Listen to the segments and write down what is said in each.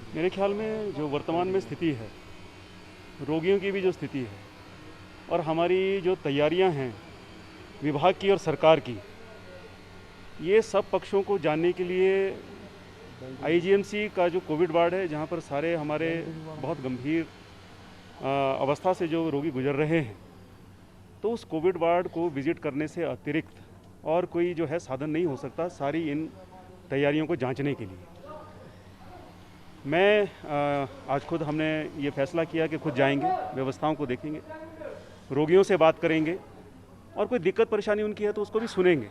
मेरे ख्याल में जो वर्तमान में स्थिति है, रोगियों की भी जो स्थिति है और हमारी जो तैयारियां हैं विभाग की और सरकार की, ये सब पक्षों को जानने के लिए आईजीएमसी का जो कोविड वार्ड है, जहाँ पर सारे हमारे बहुत गंभीर अवस्था से जो रोगी गुजर रहे हैं, तो उस कोविड वार्ड को विजिट करने से अतिरिक्त और कोई जो है साधन नहीं हो सकता सारी इन तैयारियों को जांचने के लिए। आज खुद हमने ये फैसला किया कि खुद जाएंगे, व्यवस्थाओं को देखेंगे, रोगियों से बात करेंगे और कोई दिक्कत परेशानी उनकी है तो उसको भी सुनेंगे।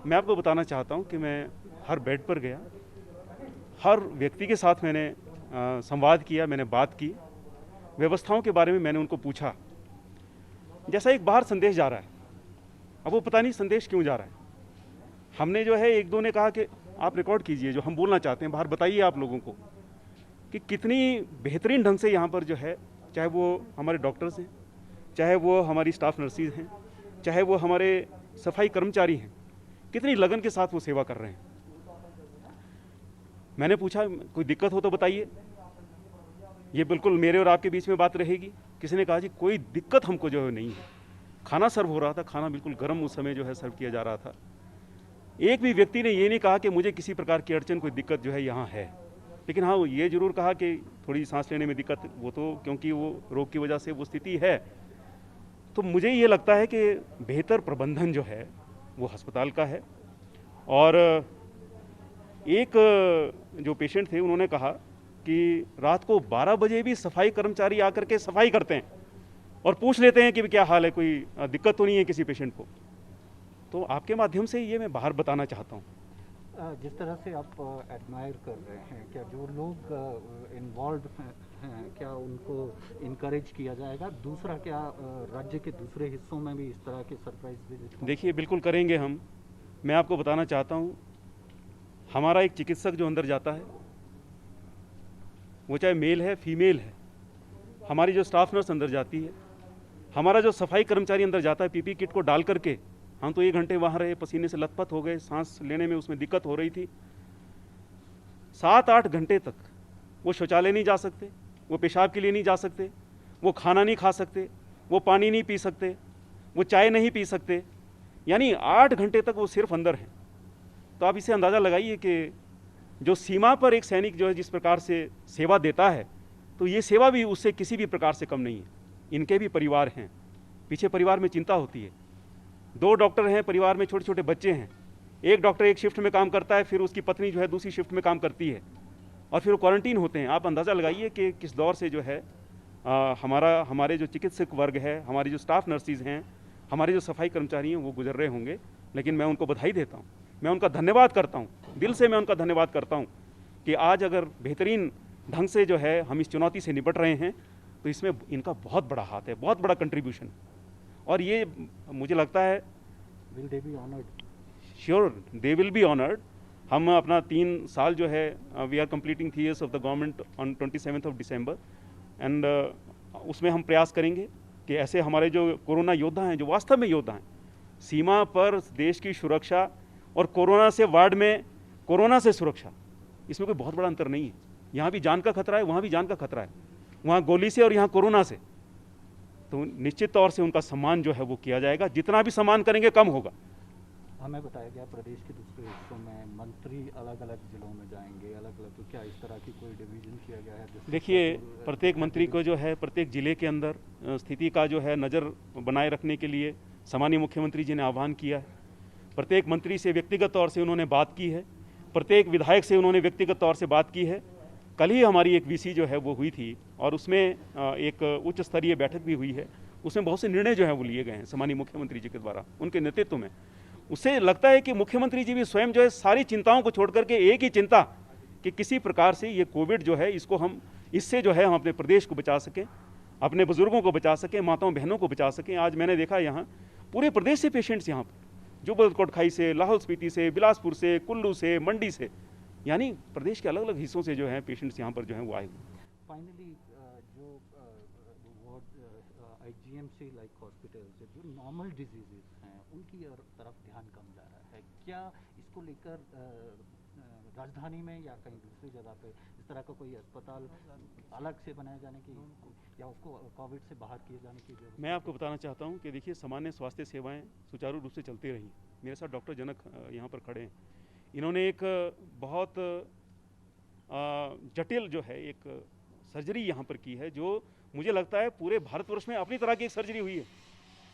मैं आपको बताना चाहता हूँ कि मैं हर बेड पर गया, हर व्यक्ति के साथ मैंने संवाद किया, मैंने बात की, व्यवस्थाओं के बारे में मैंने उनको पूछा। जैसा एक बाहर संदेश जा रहा है, अब वो पता नहीं संदेश क्यों जा रहा है। हमने जो है, एक दो ने कहा कि आप रिकॉर्ड कीजिए जो हम बोलना चाहते हैं, बाहर बताइए आप लोगों को कि कितनी बेहतरीन ढंग से यहाँ पर जो है, चाहे वो हमारे डॉक्टर्स हैं, चाहे वो हमारी स्टाफ नर्सिस हैं, चाहे वो हमारे सफाई कर्मचारी हैं, कितनी लगन के साथ वो सेवा कर रहे हैं। मैंने पूछा कोई दिक्कत हो तो बताइए, ये बिल्कुल मेरे और आपके बीच में बात रहेगी। किसी ने कहा जी कोई दिक्कत हमको जो है नहीं है। खाना सर्व हो रहा था, खाना बिल्कुल गर्म उस समय जो है सर्व किया जा रहा था। एक भी व्यक्ति ने ये नहीं कहा कि मुझे किसी प्रकार की अड़चन, कोई दिक्कत जो है यहाँ है। लेकिन हाँ, वो ये जरूर कहा कि थोड़ी सांस लेने में दिक्कत, वो तो क्योंकि वो रोग की वजह से वो स्थिति है। तो मुझे ये लगता है कि बेहतर प्रबंधन जो है वो अस्पताल का है। और एक जो पेशेंट थे, उन्होंने कहा कि रात को 12 बजे भी सफाई कर्मचारी आकर के सफाई करते हैं और पूछ लेते हैं कि क्या हाल है, कोई दिक्कत तो नहीं है किसी पेशेंट को। तो आपके माध्यम से ये मैं बाहर बताना चाहता हूँ। जिस तरह से आप एडमायर कर रहे हैं, क्या जो लोग इन्वॉल्व हैं, क्या उनको इनकरेज किया जाएगा? दूसरा, क्या राज्य के दूसरे हिस्सों में भी इस तरह के सरप्राइज विजिट? देखिए, बिल्कुल करेंगे हम। मैं आपको बताना चाहता हूँ, हमारा एक चिकित्सक जो अंदर जाता है, वो चाहे मेल है फीमेल है, हमारी जो स्टाफ नर्स अंदर जाती है, हमारा जो सफाई कर्मचारी अंदर जाता है पीपी किट को डाल करके, हम तो 1 घंटे वहाँ रहे, पसीने से लथपथ हो गए, सांस लेने में उसमें दिक्कत हो रही थी। 7-8 घंटे तक वो शौचालय नहीं जा सकते, वो पेशाब के लिए नहीं जा सकते, वो खाना नहीं खा सकते, वो पानी नहीं पी सकते, वो चाय नहीं पी सकते, यानी 8 घंटे तक वो सिर्फ अंदर हैं। तो आप इसे अंदाज़ा लगाइए कि जो सीमा पर एक सैनिक जो है जिस प्रकार से सेवा देता है, तो ये सेवा भी उससे किसी भी प्रकार से कम नहीं है। इनके भी परिवार हैं, पीछे परिवार में चिंता होती है। 2 डॉक्टर हैं, परिवार में छोटे छोटे बच्चे हैं। एक डॉक्टर एक शिफ्ट में काम करता है, फिर उसकी पत्नी जो है दूसरी शिफ्ट में काम करती है, और फिर वो क्वारंटीन होते हैं। आप अंदाज़ा लगाइए कि किस दौर से जो है हमारे जो चिकित्सक वर्ग है, हमारी जो स्टाफ नर्सिस हैं, हमारे जो सफाई कर्मचारी हैं, वो गुजर रहे होंगे। लेकिन मैं उनको बधाई देता हूँ, मैं उनका धन्यवाद करता हूँ, दिल से मैं उनका धन्यवाद करता हूँ कि आज अगर बेहतरीन ढंग से जो है हम इस चुनौती से निपट रहे हैं, तो इसमें इनका बहुत बड़ा हाथ है, बहुत बड़ा कंट्रीब्यूशन। और ये मुझे लगता है will they be honoured? Sure they will be honoured. हम अपना 3 साल जो है, we are completing 3 years of the government on 27 of December, and उसमें हम प्रयास करेंगे कि ऐसे हमारे जो कोरोना योद्धा हैं, जो वास्तव में योद्धा हैं, सीमा पर देश की सुरक्षा और कोरोना से वार्ड में कोरोना से सुरक्षा, इसमें कोई बहुत बड़ा अंतर नहीं है। यहाँ भी जान का खतरा है, वहाँ भी जान का खतरा है, वहाँ गोली से और यहाँ कोरोना से। तो निश्चित तौर से उनका सम्मान जो है वो किया जाएगा, जितना भी सम्मान करेंगे कम होगा। हमें बताया गया प्रदेश के दूसरे हिस्सों में मंत्री अलग अलग जिलों में जाएंगे, अलग अलग, तो क्या इस तरह की कोई डिवीजन किया गया है? देखिए, प्रत्येक मंत्री को जो है प्रत्येक जिले के अंदर स्थिति का जो है नज़र बनाए रखने के लिए सामान्य मुख्यमंत्री जी ने आह्वान किया है। प्रत्येक मंत्री से व्यक्तिगत तौर से उन्होंने बात की है, प्रत्येक विधायक से उन्होंने व्यक्तिगत तौर से बात की है। कल ही हमारी एक वीसी जो है वो हुई थी, और उसमें एक उच्च स्तरीय बैठक भी हुई है। उसमें बहुत से निर्णय जो है वो लिए गए हैं सामान्य मुख्यमंत्री जी के द्वारा, उनके नेतृत्व में। उससे लगता है कि मुख्यमंत्री जी भी स्वयं जो है सारी चिंताओं को छोड़ करके एक ही चिंता कि किसी प्रकार से ये कोविड जो है, इसको हम, इससे जो है हम अपने प्रदेश को बचा सकें, अपने बुजुर्गों को बचा सकें, माताओं बहनों को बचा सकें। आज मैंने देखा यहाँ पूरे प्रदेश से पेशेंट्स, यहाँ पर जुब्बल कोटखाई से, लाहौल स्पीति से, बिलासपुर से, कुल्लू से, मंडी से, यानी प्रदेश के अलग अलग हिस्सों से जो है पेशेंट्स यहाँ पर जो है वो आए हुए। फाइनली, जो वार्ड आईजीएमसी लाइक हॉस्पिटल्स, जो नॉर्मल डिजीजेस हैं, उनकी तरफ ध्यान कम जा रहा है, क्या इसको लेकर राजधानी में या कहीं दूसरी जगह पे इस तरह का कोई अस्पताल अलग से बनाए जाने की या उसको कोविड से बाहर किए जाने की व्यवस्था? मैं आपको बताना चाहता हूं कि देखिए, सामान्य स्वास्थ्य सेवाएं सुचारू रूप से चलती रही। मेरे साथ डॉक्टर जनक यहाँ पर खड़े हैं। इन्होंने एक बहुत जटिल जो है एक सर्जरी यहाँ पर की है, जो मुझे लगता है पूरे भारतवर्ष में अपनी तरह की एक सर्जरी हुई है,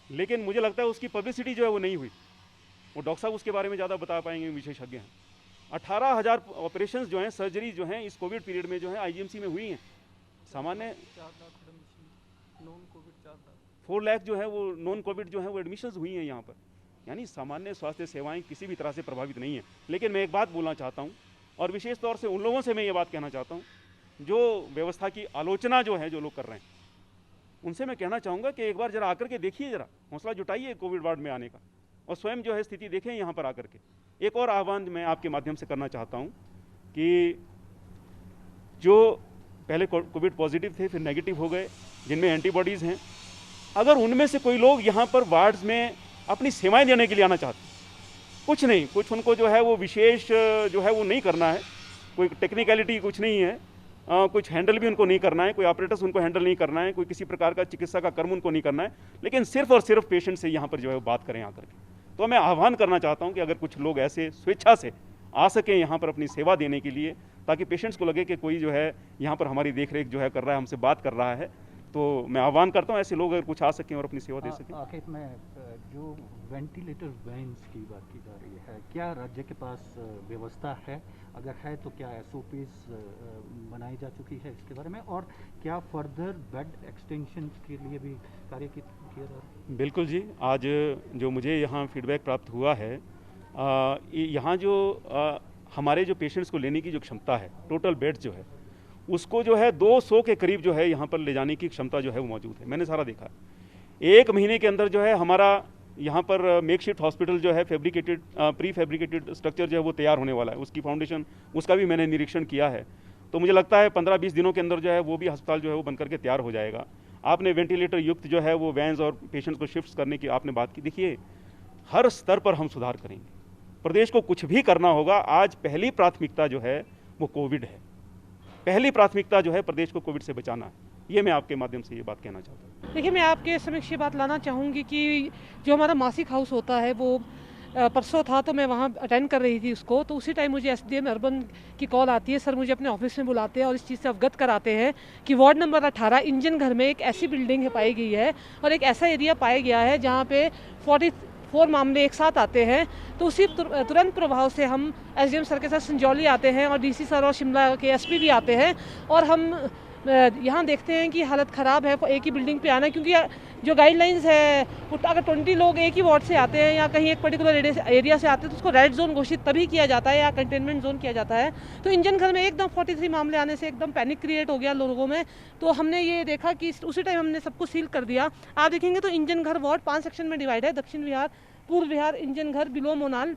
लेकिन मुझे लगता है उसकी पब्लिसिटी जो है वो नहीं हुई। वो डॉक्टर साहब उसके बारे में ज़्यादा बता पाएंगे, विशेषज्ञ हैं। 18,000 ऑपरेशंस जो हैं, सर्जरी जो हैं इस कोविड पीरियड में जो है आईजीएमसी में हुई हैं। सामान्य 4 लाख जो है वो नॉन कोविड जो है वो एडमिशंस हुई हैं यहाँ पर। यानी सामान्य स्वास्थ्य सेवाएं किसी भी तरह से प्रभावित नहीं है। लेकिन मैं एक बात बोलना चाहता हूँ, और विशेष तौर से उन लोगों से मैं ये बात कहना चाहता हूँ जो व्यवस्था की आलोचना जो है जो लोग कर रहे हैं, उनसे मैं कहना चाहूँगा कि एक बार जरा आकर के देखिए, जरा हौसला जुटाइए कोविड वार्ड में आने का, और स्वयं जो है स्थिति देखें यहाँ पर आकर के। एक और आह्वान मैं आपके माध्यम से करना चाहता हूँ कि जो पहले कोविड पॉजिटिव थे फिर नेगेटिव हो गए, जिनमें एंटीबॉडीज़ हैं, अगर उनमें से कोई लोग यहाँ पर वार्ड्स में अपनी सेवाएं देने के लिए आना चाहते हैं, कुछ नहीं, कुछ उनको जो है वो विशेष जो है वो नहीं करना है, कोई टेक्निकलिटी कुछ नहीं है, कुछ हैंडल भी उनको नहीं करना है, कोई ऑपरेटर्स उनको हैंडल नहीं करना है, कोई किसी प्रकार का चिकित्सा का कर्म उनको नहीं करना है, लेकिन सिर्फ और सिर्फ पेशेंट से यहाँ पर जो है वो बात करें आकर के। तो मैं आह्वान करना चाहता हूँ कि अगर कुछ लोग ऐसे स्वेच्छा से आ सकें यहाँ पर अपनी सेवा देने के लिए, ताकि पेशेंट्स को लगे कि कोई जो है यहाँ पर हमारी देख रेख जो है कर रहा है, हमसे बात कर रहा है, तो मैं आह्वान करता हूँ ऐसे लोग अगर कुछ आ सकें और अपनी सेवा दे सकें। आखिर में जो वेंटिलेटर वैन्स की बात की जा रही है, क्या राज्य के पास व्यवस्था है? अगर है तो क्या SOPs बनाई जा चुकी है इसके बारे में, और क्या फर्दर बेड एक्सटेंशन के लिए भी कार्य किया जा रहा है? बिल्कुल जी, आज जो मुझे यहाँ फीडबैक प्राप्त हुआ है, यहाँ जो हमारे जो पेशेंट्स को लेने की जो क्षमता है, टोटल बेड्स जो है उसको जो है 200 के करीब जो है यहाँ पर ले जाने की क्षमता जो है वो मौजूद है। मैंने सारा देखा, 1 महीने के अंदर जो है हमारा यहाँ पर मेकशिफ्ट हॉस्पिटल जो है फैब्रिकेटेड प्री फैब्रिकेटेड स्ट्रक्चर जो है वो तैयार होने वाला है। उसकी फाउंडेशन, उसका भी मैंने निरीक्षण किया है, तो मुझे लगता है 15-20 दिनों के अंदर जो है वो भी अस्पताल जो है वो बनकर के तैयार हो जाएगा। आपने वेंटिलेटर युक्त जो है वो वैन्स और पेशेंट्स को शिफ्ट करने की आपने बात की। देखिए, हर स्तर पर हम सुधार करेंगे। प्रदेश को कुछ भी करना होगा, आज पहली प्राथमिकता जो है वो कोविड है। पहली प्राथमिकता जो है प्रदेश को कोविड से बचाना है। ये मैं आपके माध्यम से ये बात कहना चाहता हूँ। देखिए, मैं आपके समक्ष ये बात लाना चाहूँगी कि जो हमारा मासिक हाउस होता है वो परसों था, तो मैं वहाँ अटेंड कर रही थी उसको, तो उसी टाइम मुझे SDM अर्बन की कॉल आती है। सर मुझे अपने ऑफिस में बुलाते हैं और इस चीज़ से अवगत कराते हैं कि वार्ड नंबर 18 इंजन घर में एक ऐसी बिल्डिंग पाई गई है और एक ऐसा एरिया पाया गया है जहाँ पे 44 मामले एक साथ आते हैं। तो उसी तुरंत प्रभाव से हम SDM सर के साथ संजौली आते हैं और DC सर और शिमला के SP भी आते हैं, और हम यहाँ देखते हैं कि हालत ख़राब है एक ही बिल्डिंग पे आना, क्योंकि जो गाइडलाइंस है अगर 20 लोग एक ही वार्ड से आते हैं या कहीं एक पर्टिकुलर एरिया से आते हैं तो उसको रेड जोन घोषित तभी किया जाता है या कंटेनमेंट जोन किया जाता है। तो इंजन घर में एकदम 43 मामले आने से एकदम पैनिक क्रिएट हो गया लोगों में। तो हमने ये देखा कि उसी टाइम हमने सबको सील कर दिया। आप देखेंगे तो इंजन घर वार्ड 5 सेक्शन में डिवाइड है, दक्षिण विहार, पूर्व विहार, इंजन घर, बिलो मोनाल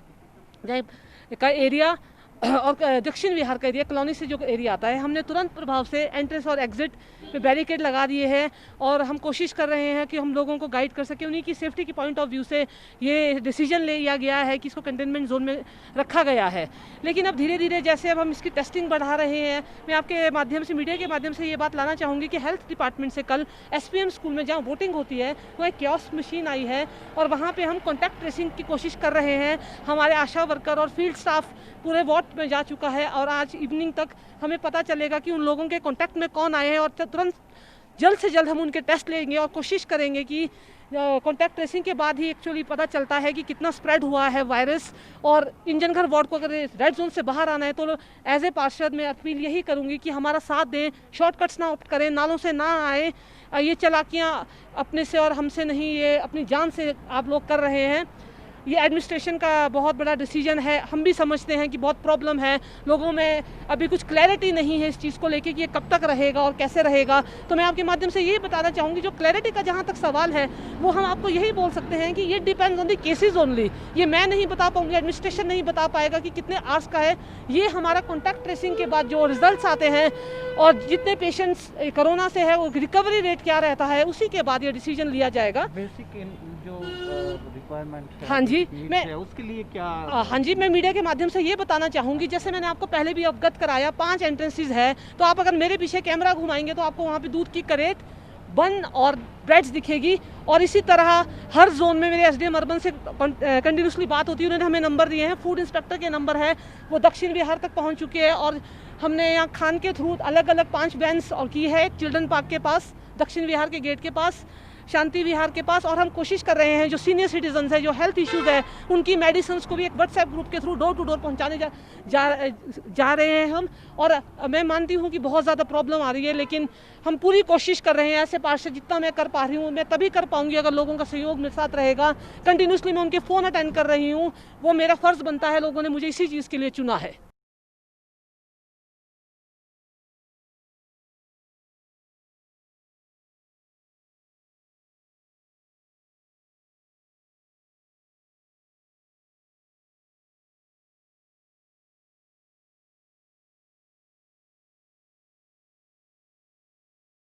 का एरिया और दक्षिण विहार का एरिया, कॉलोनी से जो एरिया आता है। हमने तुरंत प्रभाव से एंट्रेंस और एग्जिट पे बैरिकेड लगा दिए हैं और हम कोशिश कर रहे हैं कि हम लोगों को गाइड कर सकें। उन्हीं की सेफ्टी की पॉइंट ऑफ व्यू से ये डिसीजन लिया गया है कि इसको कंटेनमेंट जोन में रखा गया है। लेकिन अब धीरे धीरे जैसे अब हम इसकी टेस्टिंग बढ़ा रहे हैं, मैं आपके माध्यम से, मीडिया के माध्यम से ये बात लाना चाहूँगी कि हेल्थ डिपार्टमेंट से कल SPM स्कूल में जहाँ वोटिंग होती है वो एक कियोस्क मशीन आई है और वहाँ पर हम कॉन्टैक्ट ट्रेसिंग की कोशिश कर रहे हैं। हमारे आशा वर्कर और फील्ड स्टाफ पूरे वार्ड में जा चुका है और आज इवनिंग तक हमें पता चलेगा कि उन लोगों के कांटेक्ट में कौन आए हैं और तुरंत जल्द से जल्द हम उनके टेस्ट लेंगे और कोशिश करेंगे कि कांटेक्ट ट्रेसिंग के बाद ही एक्चुअली पता चलता है कि कितना स्प्रेड हुआ है वायरस। और इंजन घर वार्ड को अगर रेड जोन से बाहर आना है तो एज ए पार्षद मैं अपील यही करूँगी कि हमारा साथ दें, शॉर्टकट्स ना ऑप्ट करें, नालों से ना आए। ये चालाकियाँ अपने से और हमसे नहीं, ये अपनी जान से आप लोग कर रहे हैं। ये एडमिनिस्ट्रेशन का बहुत बड़ा डिसीजन है। हम भी समझते हैं कि बहुत प्रॉब्लम है, लोगों में अभी कुछ क्लैरिटी नहीं है इस चीज़ को लेके कि ये कब तक रहेगा और कैसे रहेगा। तो मैं आपके माध्यम से ये बताना चाहूँगी, जो क्लैरिटी का जहाँ तक सवाल है वो हम आपको यही बोल सकते हैं कि ये depends on the cases only. ये मैं नहीं बता पाऊँगी, एडमिनिस्ट्रेशन नहीं बता पाएगा कि कितने आवर्स का है। ये हमारा कॉन्टैक्ट ट्रेसिंग के बाद जो रिजल्ट्स आते हैं और जितने पेशेंट्स कोरोना से है वो रिकवरी रेट क्या रहता है, उसी के बाद ये डिसीजन लिया जाएगा। बेसिक जो रिक्वायरमेंट है, हाँ जी, needs मैं है, उसके लिए क्या हाँ जी, मैं मीडिया के माध्यम से ये बताना चाहूँगी, जैसे मैंने आपको पहले भी अवगत कराया 5 एंट्रेंसेस है, तो आप अगर मेरे पीछे कैमरा घुमाएंगे तो आपको वहाँ पे दूध की करेट, बन और ब्रेड्स दिखेगी। और इसी तरह हर जोन में मेरे एसडीएम अर्बन से कंटिन्यूसली बात होती है, उन्होंने हमें नंबर दिए हैं, फूड इंस्पेक्टर के नंबर है, वो दक्षिण बिहार तक पहुँच चुके हैं। और हमने यहाँ खान के थ्रू अलग अलग 5 वैन्स और की है, चिल्ड्रन पार्क के पास, दक्षिण बिहार के गेट के पास, शांति विहार के पास। और हम कोशिश कर रहे हैं जो सीनियर सिटीजन्स है, जो हेल्थ इश्यूज़ है, उनकी मेडिसिन को भी एक व्हाट्सएप ग्रुप के थ्रू डोर टू डोर पहुंचाने जा रहे हैं हम। और मैं मानती हूं कि बहुत ज़्यादा प्रॉब्लम आ रही है, लेकिन हम पूरी कोशिश कर रहे हैं। ऐसे पार्ट से जितना मैं कर पा रही हूँ मैं तभी कर पाऊंगी अगर लोगों का सहयोग मेरे साथ रहेगा। कंटिन्यूसली मैं उनके फ़ोन अटेंड कर रही हूँ, वो मेरा फ़र्ज़ बनता है, लोगों ने मुझे इसी चीज़ के लिए चुना है।